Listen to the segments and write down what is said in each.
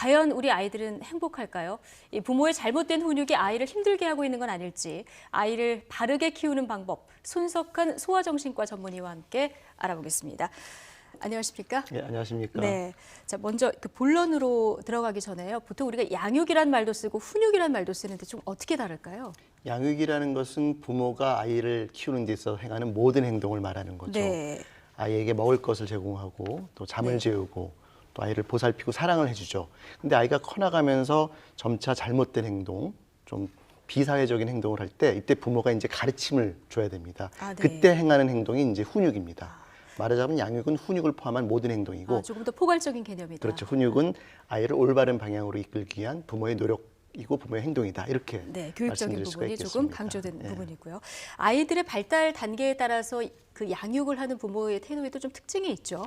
과연 우리 아이들은 행복할까요? 이 부모의 잘못된 훈육이 아이를 힘들게 하고 있는 건 아닐지, 아이를 바르게 키우는 방법, 손석한 소아정신과 전문의와 함께 알아보겠습니다. 안녕하십니까? 네, 안녕하십니까? 네. 자, 먼저 그 본론으로 들어가기 전에요. 보통 우리가 양육이란 말도 쓰고 훈육이란 말도 쓰는데 좀 어떻게 다를까요? 양육이라는 것은 부모가 아이를 키우는 데 있어서 행하는 모든 행동을 말하는 거죠. 네. 아이에게 먹을 것을 제공하고 또 잠을 네. 재우고 또 아이를 보살피고 사랑을 해주죠. 근데 아이가 커나가면서 점차 잘못된 행동, 좀 비사회적인 행동을 할 때 이때 부모가 이제 가르침을 줘야 됩니다. 아, 네. 그때 행하는 행동이 이제 훈육입니다. 말하자면 양육은 훈육을 포함한 모든 행동이고 조금 더 포괄적인 개념이다. 그렇죠. 훈육은 아이를 올바른 방향으로 이끌기 위한 부모의 노력이고 부모의 행동이다. 이렇게 네, 교육적인 말씀드릴 수가 부분이 있겠습니다. 조금 강조된 네. 부분이고요. 아이들의 발달 단계에 따라서 그 양육을 하는 부모의 태도에도 좀 특징이 있죠.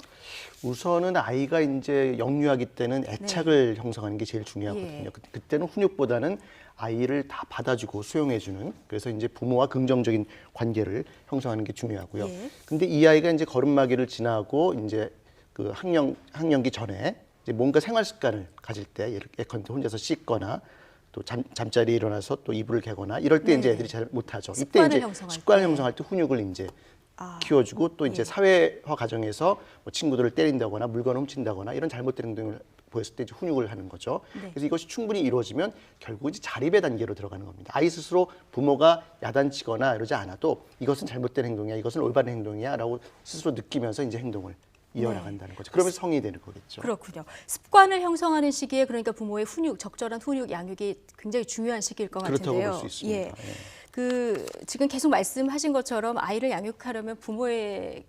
우선은 아이가 이제 영유아기 때는 애착을 형성하는 게 제일 중요하거든요. 예. 그때는 훈육보다는 아이를 다 받아주고 수용해주는, 그래서 이제 부모와 긍정적인 관계를 형성하는 게 중요하고요. 예. 근데 이 아이가 이제 걸음마기를 지나고 이제 그 학령기 전에 이제 뭔가 생활 습관을 가질 때, 예컨대 혼자서 씻거나 또 잠자리에 일어나서 또 이불을 개거나 이럴 때 네. 이제 애들이 잘 못하죠. 습관을 이때 이제 형성할 습관을 때. 형성할 때 훈육을 이제 키워주고 또 이제 사회화 과정에서 뭐 친구들을 때린다거나 물건을 훔친다거나 이런 잘못된 행동을 보였을 때 이제 훈육을 하는 거죠. 네. 그래서 이것이 충분히 이루어지면 결국 이제 자립의 단계로 들어가는 겁니다. 아이 스스로 부모가 야단치거나 이러지 않아도 이것은 잘못된 행동이야, 이것은 올바른 행동이야라고 스스로 느끼면서 이제 행동을 이어나간다는 거죠. 그러면 성이 되는 거겠죠. 그렇군요. 습관을 형성하는 시기에 그러니까 부모의 훈육, 적절한 훈육, 양육이 굉장히 중요한 시기일 것 그렇다고 같은데요. 볼 수 있습니다. 예. 예. 그 지금 계속 말씀하신 것처럼 아이를 양육하려면 부모의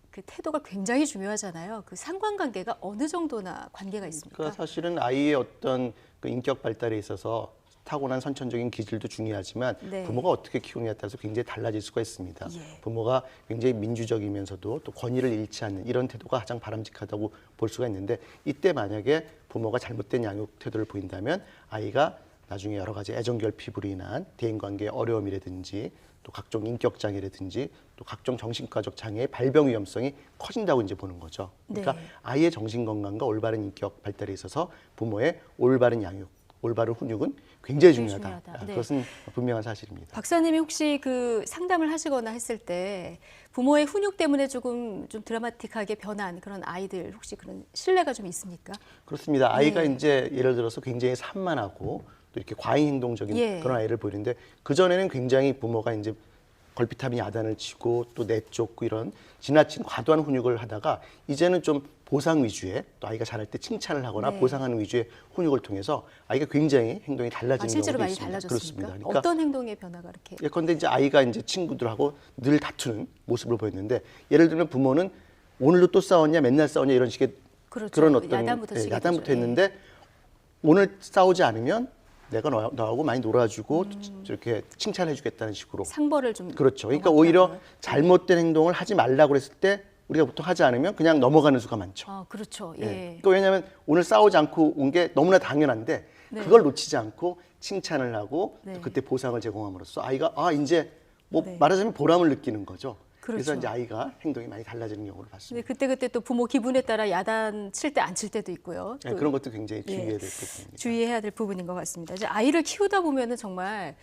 그 태도가 굉장히 중요하잖아요. 그 상관관계가 어느 정도나 관계가 있습니까? 그러니까 사실은 아이의 어떤 그 인격 발달에 있어서 타고난 선천적인 기질도 중요하지만 네. 부모가 어떻게 키우느냐에 따라서 굉장히 달라질 수가 있습니다. 예. 부모가 굉장히 민주적이면서도 또 권위를 잃지 않는 이런 태도가 가장 바람직하다고 볼 수가 있는데, 이때 만약에 부모가 잘못된 양육 태도를 보인다면 아이가 나중에 여러 가지 애정결핍으로 인한 대인관계의 어려움이라든지 또 각종 인격장애라든지 또 각종 정신과적 장애의 발병 위험성이 커진다고 이제 보는 거죠. 그러니까 네. 아이의 정신건강과 올바른 인격 발달에 있어서 부모의 올바른 양육, 올바른 훈육은 굉장히 중요하다. 네. 그것은 분명한 사실입니다. 박사님이 혹시 그 상담을 하시거나 했을 때 부모의 훈육 때문에 조금 좀 드라마틱하게 변한 그런 아이들 혹시 그런 신뢰가 좀 있습니까? 그렇습니다. 아이가 네. 이제 예를 들어서 굉장히 산만하고 또 이렇게 과잉 행동적인 예. 그런 아이를 보이는데, 그 전에는 굉장히 부모가 이제 걸핏하면 야단을 치고 또 내쫓고 이런 지나친 과도한 훈육을 하다가 이제는 좀 보상 위주의, 또 아이가 잘할 때 칭찬을 하거나 네. 보상하는 위주의 훈육을 통해서 아이가 굉장히 행동이 달라지는 실제로 경우도 많이 있습니다. 달라졌습니까? 그렇습니다. 그러니까 어떤 행동의 변화가 이렇게? 예컨대 이제 아이가 이제 친구들하고 늘 다투는 모습을 보였는데, 예를 들면 부모는 오늘도 또 싸웠냐, 맨날 싸웠냐 이런 식의 그렇죠. 그런 어떤 야단부터 치게 야단부터 되죠. 했는데 오늘 싸우지 않으면 내가 너하고 많이 놀아주고 이렇게 칭찬해주겠다는 식으로. 상벌을 좀 그렇죠. 그러니까 엄하게 오히려 하고요. 잘못된 행동을 하지 말라고 그랬을 때 우리가 보통 하지 않으면 그냥 넘어가는 수가 많죠. 그렇죠. 예. 예. 그러니까 왜냐하면 오늘 싸우지 않고 온 게 너무나 당연한데 네. 그걸 놓치지 않고 칭찬을 하고 네. 또 그때 보상을 제공함으로써 아이가 이제 뭐 네. 말하자면 보람을 느끼는 거죠. 그렇죠. 그래서 이제 아이가 행동이 많이 달라지는 경우를 근데 봤습니다. 그때 또 부모 기분에 따라 야단 칠 때 안 칠 때도 있고요. 네, 또 그런 것도 굉장히 예. 주의해야 될 부분입니다. 주의해야 될 부분인 것 같습니다. 이제 아이를 키우다 보면은 정말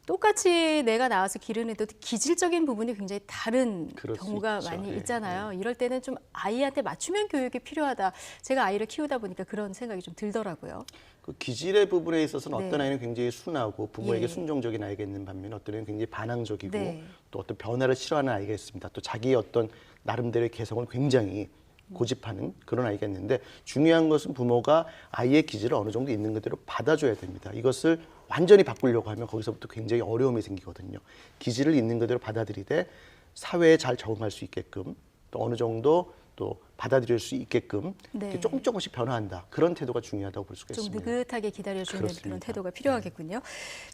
똑같이 내가 나와서 기르는데도 기질적인 부분이 굉장히 다른 그럴 수 경우가 있죠. 많이 예, 있잖아요. 이럴 때는 좀 아이한테 맞춤형 교육이 필요하다. 제가 아이를 키우다 보니까 그런 생각이 좀 들더라고요. 그 기질의 부분에 있어서는 네. 어떤 아이는 굉장히 순하고 부모에게 예. 순종적인 아이가 있는 반면에 어떤 아이는 굉장히 반항적이고 네. 또 어떤 변화를 싫어하는 아이가 있습니다. 또 자기의 어떤 나름대로의 개성을 굉장히 고집하는 그런 아이가 있는데, 중요한 것은 부모가 아이의 기질을 어느 정도 있는 그대로 받아줘야 됩니다. 이것을 완전히 바꾸려고 하면 거기서부터 굉장히 어려움이 생기거든요. 기질을 있는 그대로 받아들이되 사회에 잘 적응할 수 있게끔 또 어느 정도 또 받아들일 수 있게끔 네. 이렇게 조금씩 변화한다. 그런 태도가 중요하다고 볼 수가 좀 있습니다. 느긋하게 기다려주는 그렇습니다. 그런 태도가 필요하겠군요.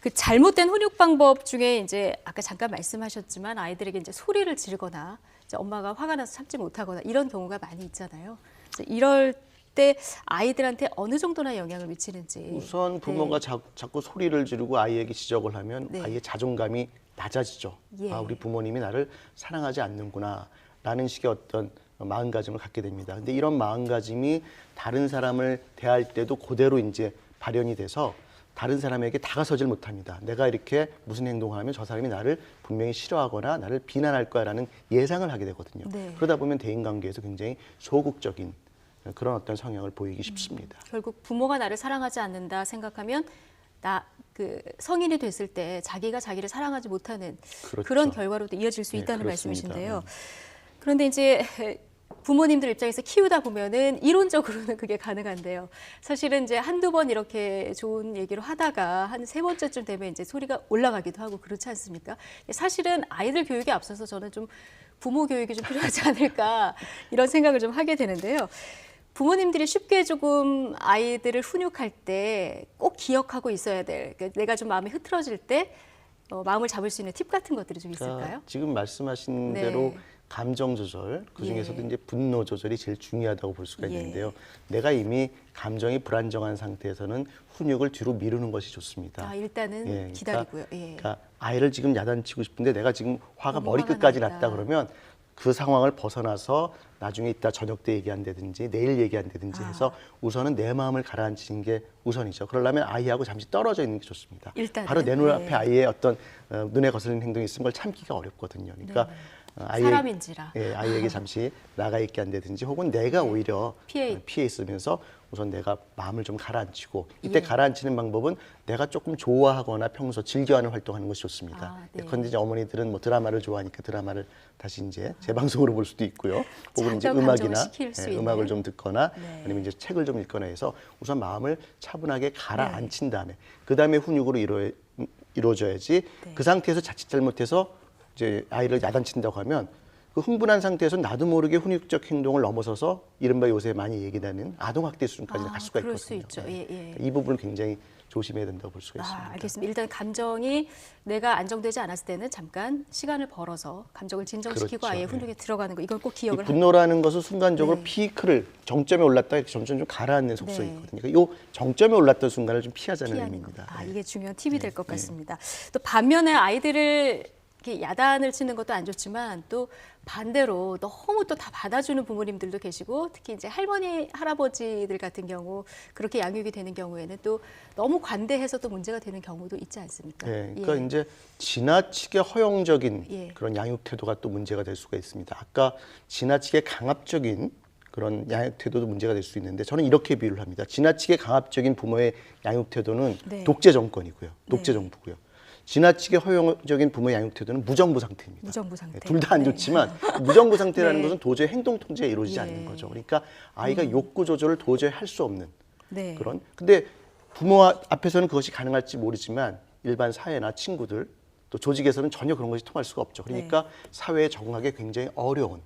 그 잘못된 훈육 방법 중에 이제 아까 잠깐 말씀하셨지만 아이들에게 이제 소리를 지르거나 이제 엄마가 화가 나서 참지 못하거나 이런 경우가 많이 있잖아요. 그래서 이럴 때 아이들한테 어느 정도나 영향을 미치는지. 우선 부모가 자꾸 소리를 지르고 아이에게 지적을 하면 네. 아이의 자존감이 낮아지죠. 예. 우리 부모님이 나를 사랑하지 않는구나 라는 식의 어떤 마음가짐을 갖게 됩니다. 근데 이런 마음가짐이 다른 사람을 대할 때도 그대로 이제 발현이 돼서 다른 사람에게 다가서질 못합니다. 내가 이렇게 무슨 행동을 하면 저 사람이 나를 분명히 싫어하거나 나를 비난할 거야라는 예상을 하게 되거든요. 네. 그러다 보면 대인관계에서 굉장히 소극적인 그런 어떤 성향을 보이기 쉽습니다. 결국 부모가 나를 사랑하지 않는다 생각하면 성인이 됐을 때 자기가 자기를 사랑하지 못하는 그렇죠. 그런 결과로도 이어질 수 네, 있다는 그렇습니다. 말씀이신데요. 그런데 이제 부모님들 입장에서 키우다 보면은 이론적으로는 그게 가능한데요. 사실은 이제 한두 번 이렇게 좋은 얘기로 하다가 한 세 번째쯤 되면 이제 소리가 올라가기도 하고 그렇지 않습니까? 사실은 아이들 교육에 앞서서 저는 좀 부모 교육이 좀 필요하지 않을까 이런 생각을 좀 하게 되는데요. 부모님들이 쉽게 조금 아이들을 훈육할 때 꼭 기억하고 있어야 될, 그러니까 내가 좀 마음이 흐트러질 때 마음을 잡을 수 있는 팁 같은 것들이 좀 있을까요? 그러니까 지금 말씀하신 네. 대로 감정 조절, 그 중에서도 예. 이제 분노 조절이 제일 중요하다고 볼 수가 예. 있는데요. 내가 이미 감정이 불안정한 상태에서는 훈육을 뒤로 미루는 것이 좋습니다. 일단은 예, 기다리고요. 그러니까 아이를 지금 야단치고 싶은데 내가 지금 화가 너무 머리끝까지 화가 났다. 났다 그러면 그 상황을 벗어나서 나중에 이따 저녁 때 얘기한다든지 내일 얘기한다든지 해서 우선은 내 마음을 가라앉히는 게 우선이죠. 그러려면 아이하고 잠시 떨어져 있는 게 좋습니다. 일단은, 바로 내 눈앞에 네. 아이의 어떤 눈에 거슬리는 행동이 있으면 그걸 참기가 어렵거든요. 그러니까 사람인지라. 아이에게 잠시 나가 있게 한다든지 혹은 내가 오히려 피해 있으면서 우선 내가 마음을 좀 가라앉히고 이때 예. 가라앉히는 방법은 내가 조금 좋아하거나 평소 즐겨하는 활동하는 것이 좋습니다. 네. 그런데 이제 어머니들은 뭐 드라마를 좋아하니까 드라마를 다시 이제 재방송으로 볼 수도 있고요. 혹은 이제 잠깐 음악이나 감정을 식힐 수 있는. 음악을 좀 듣거나 네. 아니면 이제 책을 좀 읽거나 해서 우선 마음을 차분하게 가라앉힌 다음에 그 다음에 훈육으로 이루어져야지 네. 그 상태에서 자칫 잘못해서 이제 아이를 야단친다고 하면 그 흥분한 상태에서 나도 모르게 훈육적 행동을 넘어서서 이른바 요새 많이 얘기되는 아동학대 수준까지 갈 수가 그럴 있거든요. 수 있죠. 예. 이 부분을 굉장히 조심해야 된다고 볼 수가 있습니다. 알겠습니다. 일단 감정이 내가 안정되지 않았을 때는 잠깐 시간을 벌어서 감정을 진정시키고 그렇죠. 아이의 훈육에 들어가는 거 이걸 꼭 이 기억을 분노라는 것은 순간적으로 네. 피크를 정점에 올랐다 이렇게 점점 좀 가라앉는 속성이 네. 있거든요. 그러니까 이 정점에 올랐던 순간을 좀 피하자는 피하는 의미입니다. 거. 네. 이게 중요한 팁이 될 것 같습니다. 또 반면에 아이들을 이렇게 야단을 치는 것도 안 좋지만 또 반대로 너무 또 다 받아주는 부모님들도 계시고 특히 이제 할머니, 할아버지들 같은 경우 그렇게 양육이 되는 경우에는 또 너무 관대해서 또 문제가 되는 경우도 있지 않습니까? 네, 그러니까 이제 지나치게 허용적인 예. 그런 양육 태도가 또 문제가 될 수가 있습니다. 아까 지나치게 강압적인 그런 양육 태도도 문제가 될 수 있는데 저는 이렇게 비유를 합니다. 지나치게 강압적인 부모의 양육 태도는 네. 독재 정권이고요. 독재 네. 정부고요. 지나치게 허용적인 부모의 양육 태도는 무정부 상태입니다. 무정부 상태. 둘 다 안 네. 좋지만 무정부 상태라는 네. 것은 도저히 행동 통제가 이루어지지 예. 않는 거죠. 그러니까 아이가 욕구 조절을 도저히 할 수 없는 네. 그런. 근데 부모 앞에서는 그것이 가능할지 모르지만 일반 사회나 친구들 또 조직에서는 전혀 그런 것이 통할 수가 없죠. 그러니까 사회에 적응하기 굉장히 어려운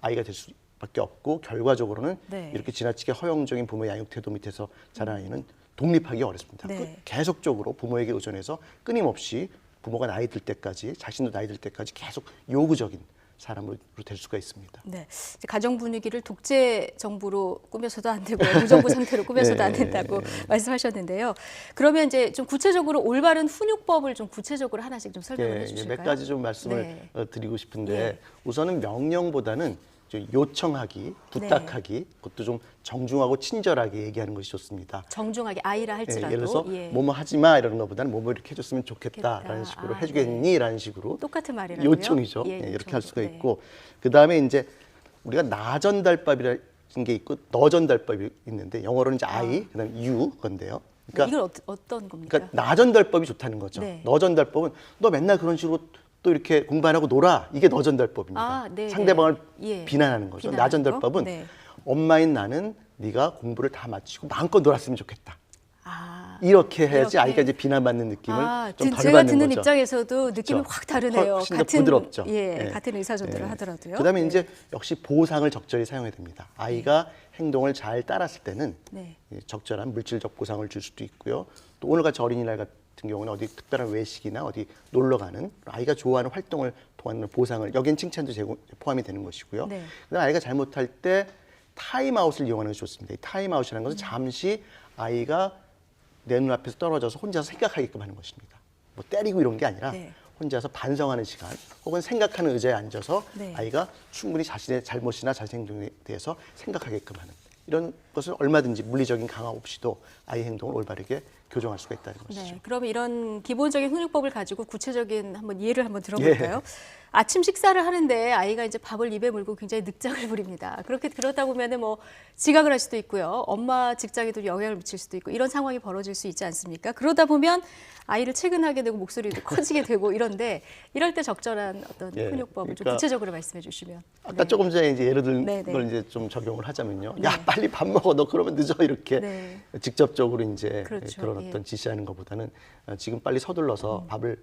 아이가 될 수밖에 없고 결과적으로는 네. 이렇게 지나치게 허용적인 부모의 양육 태도 밑에서 자란 아이는 독립하기 어렵습니다. 네. 계속적으로 부모에게 의존해서 끊임없이 부모가 나이 들 때까지 자신도 나이 들 때까지 계속 요구적인 사람으로 될 수가 있습니다. 네, 이제 가정 분위기를 독재 정부로 꾸며서도 안 되고 무정부 상태로 꾸며서도 안 된다고 말씀하셨는데요. 그러면 이제 좀 구체적으로 올바른 훈육법을 좀 구체적으로 하나씩 좀 설명해 주실까요? 몇 가지 좀 말씀을 네. 드리고 싶은데 예. 우선은 명령보다는 요청하기, 부탁하기, 그것도 좀 정중하고 친절하게 얘기하는 것이 좋습니다. 정중하게 아이라 할지라도 예를 들어서 예. 뭐뭐 하지 마 이러는 것보다는 뭐뭐 이렇게 해줬으면 좋겠다라는 좋겠다. 식으로 아, 해주겠니? 라는 식으로 똑같은 말이라고요? 요청이죠. 예, 이렇게 할 수가 네. 있고 그 다음에 이제 우리가 나 전달법이라는 게 있고 너 전달법이 있는데 영어로는 이제 I, 그다음 you 건데요. 그러니까 이건 어떤 겁니까? 그러니까 나 전달법이 좋다는 거죠. 네. 너 전달법은 너 맨날 그런 식으로 또 이렇게 공부 안 하고 놀아. 이게 너 전달법입니다. 아, 네, 상대방을 예. 비난하는 거죠. 나 비난하는 전달법은 거? 네. 엄마인 나는 네가 공부를 다 마치고 마음껏 놀았으면 좋겠다. 아, 이렇게 해야지 이렇게. 아이가 이제 비난받는 느낌을 좀 덜 제가 받는 듣는 거죠. 입장에서도 느낌이 그렇죠. 확 다르네요. 훨씬 더 부드럽죠. 같은 의사전달을 예. 하더라도요. 그다음에 네. 이제 역시 보상을 적절히 사용해야 됩니다. 아이가 행동을 잘 따랐을 때는 네. 적절한 물질적 보상을 줄 수도 있고요. 또 오늘같이 어린이날 같은 경우는 어디 특별한 외식이나 어디 놀러 가는 아이가 좋아하는 활동을 통한 보상을 여긴 칭찬도 포함이 되는 것이고요. 네. 그다음에 아이가 잘못할 때 타임아웃을 이용하는 것이 좋습니다. 이 타임아웃이라는 것은 잠시 아이가 내 눈앞에서 떨어져서 혼자서 생각하게끔 하는 것입니다. 뭐 때리고 이런 게 아니라 네. 혼자서 반성하는 시간 혹은 생각하는 의자에 앉아서 네. 아이가 충분히 자신의 잘못이나 자신 행동에 대해서 생각하게끔 하는 이런 것을 얼마든지 물리적인 강화 없이도 아이 행동을 올바르게 교정할 수가 있다는 것이죠. 네, 그러면 이런 기본적인 훈육법을 가지고 구체적인 한번 예를 한번 들어볼까요? 예. 아침 식사를 하는데 아이가 이제 밥을 입에 물고 굉장히 늑장을 부립니다. 그러다 보면은 뭐 지각을 할 수도 있고요. 엄마 직장에도 영향을 미칠 수도 있고 이런 상황이 벌어질 수 있지 않습니까? 그러다 보면 아이를 체근하게 되고 목소리도 커지게 되고 이런데 이럴 때 적절한 어떤 예, 훈육법을 좀 그러니까 구체적으로 말씀해 주시면. 아까 조금 전에 이제 예를 든 네, 네. 걸 이제 좀 적용을 하자면요. 네. 야, 빨리 밥 먹어. 너 그러면 늦어. 이렇게 네. 직접적으로 이제 그렇죠. 그런 어떤 지시하는 것보다는 지금 빨리 서둘러서 밥을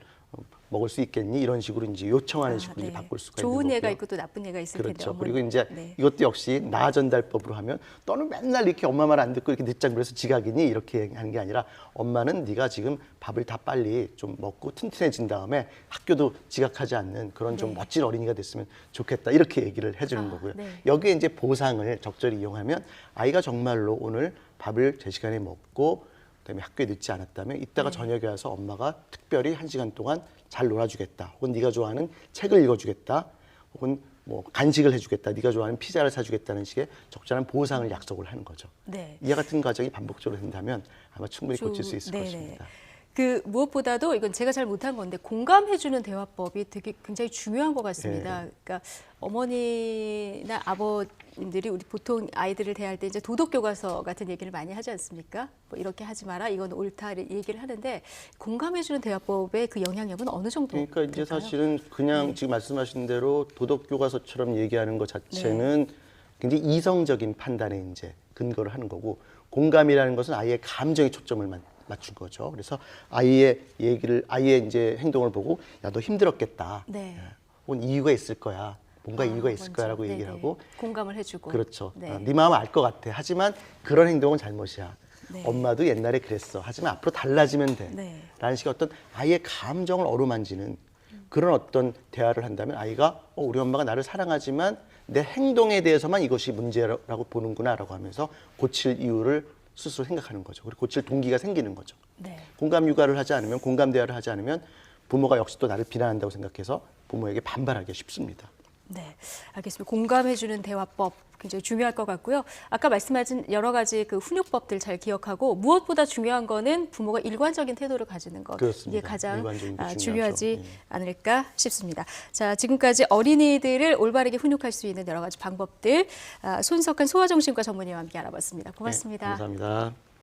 먹을 수 있겠니? 이런 식으로 이제 요청하는 식으로 이제 바꿀 수가 있는 거고요. 좋은 예가 있고 또 나쁜 예가 있을 텐데. 그렇죠. 어머니. 그리고 이제 네. 이것도 역시 나 전달법으로 하면 너는 맨날 이렇게 엄마 말 안 듣고 이렇게 늦장 그래서 지각이니 이렇게 하는 게 아니라 엄마는 네가 지금 밥을 다 빨리 좀 먹고 튼튼해진 다음에 학교도 지각하지 않는 그런 좀 네. 멋진 어린이가 됐으면 좋겠다 이렇게 얘기를 해주는 거고요. 네. 여기에 이제 보상을 적절히 이용하면 아이가 정말로 오늘 밥을 제 시간에 먹고 그다음에 학교에 늦지 않았다면 이따가 저녁에 와서 엄마가 특별히 1시간 동안 잘 놀아주겠다. 혹은 네가 좋아하는 책을 읽어주겠다. 혹은 뭐 간식을 해주겠다. 네가 좋아하는 피자를 사주겠다는 식의 적절한 보상을 약속을 하는 거죠. 네. 이와 같은 과정이 반복적으로 된다면 아마 충분히 고칠 수 있을 네네. 것입니다. 그 무엇보다도 이건 제가 잘 못한 건데 공감해주는 대화법이 되게 굉장히 중요한 것 같습니다. 네. 그러니까 어머니나 아버님들이 우리 보통 아이들을 대할 때 이제 도덕 교과서 같은 얘기를 많이 하지 않습니까? 뭐 이렇게 하지 마라, 이건 옳다 이런 얘기를 하는데 공감해주는 대화법의 그 영향력은 어느 정도? 그러니까 이제 될까요? 사실은 그냥 네. 지금 말씀하신 대로 도덕 교과서처럼 얘기하는 것 자체는 굉장히 이성적인 판단에 이제 근거를 하는 거고 공감이라는 것은 아이의 감정에 초점을 맞춘 거죠. 그래서 아이의 아이의 이제 행동을 보고 야, 너 힘들었겠다. 네. 혹은 이유가 있을 거야. 뭔가 이유가 있을 먼저, 거야라고 네네. 얘기를 하고 공감을 해주고. 그렇죠. 네. 네 마음 알 것 같아. 하지만 그런 행동은 잘못이야. 네. 엄마도 옛날에 그랬어. 하지만 앞으로 달라지면 돼. 네. 라는 식의 어떤 아이의 감정을 어루만지는 그런 어떤 대화를 한다면 아이가 우리 엄마가 나를 사랑하지만 내 행동에 대해서만 이것이 문제라고 보는구나라고 하면서 고칠 이유를 스스로 생각하는 거죠. 그리고 고칠 동기가 생기는 거죠. 네. 공감 육아를 하지 않으면 공감 대화를 하지 않으면 부모가 역시 또 나를 비난한다고 생각해서 부모에게 반발하기 쉽습니다. 네, 알겠습니다. 공감해주는 대화법 굉장히 중요할 것 같고요. 아까 말씀하신 여러 가지 그 훈육법들 잘 기억하고 무엇보다 중요한 거는 부모가 일관적인 태도를 가지는 것. 그렇습니다. 이게 가장 일관적인 게 중요하지 중요하죠. 않을까 싶습니다. 자, 지금까지 어린이들을 올바르게 훈육할 수 있는 여러 가지 방법들 손석한 소아정신과 전문의와 함께 알아봤습니다. 고맙습니다. 네, 감사합니다.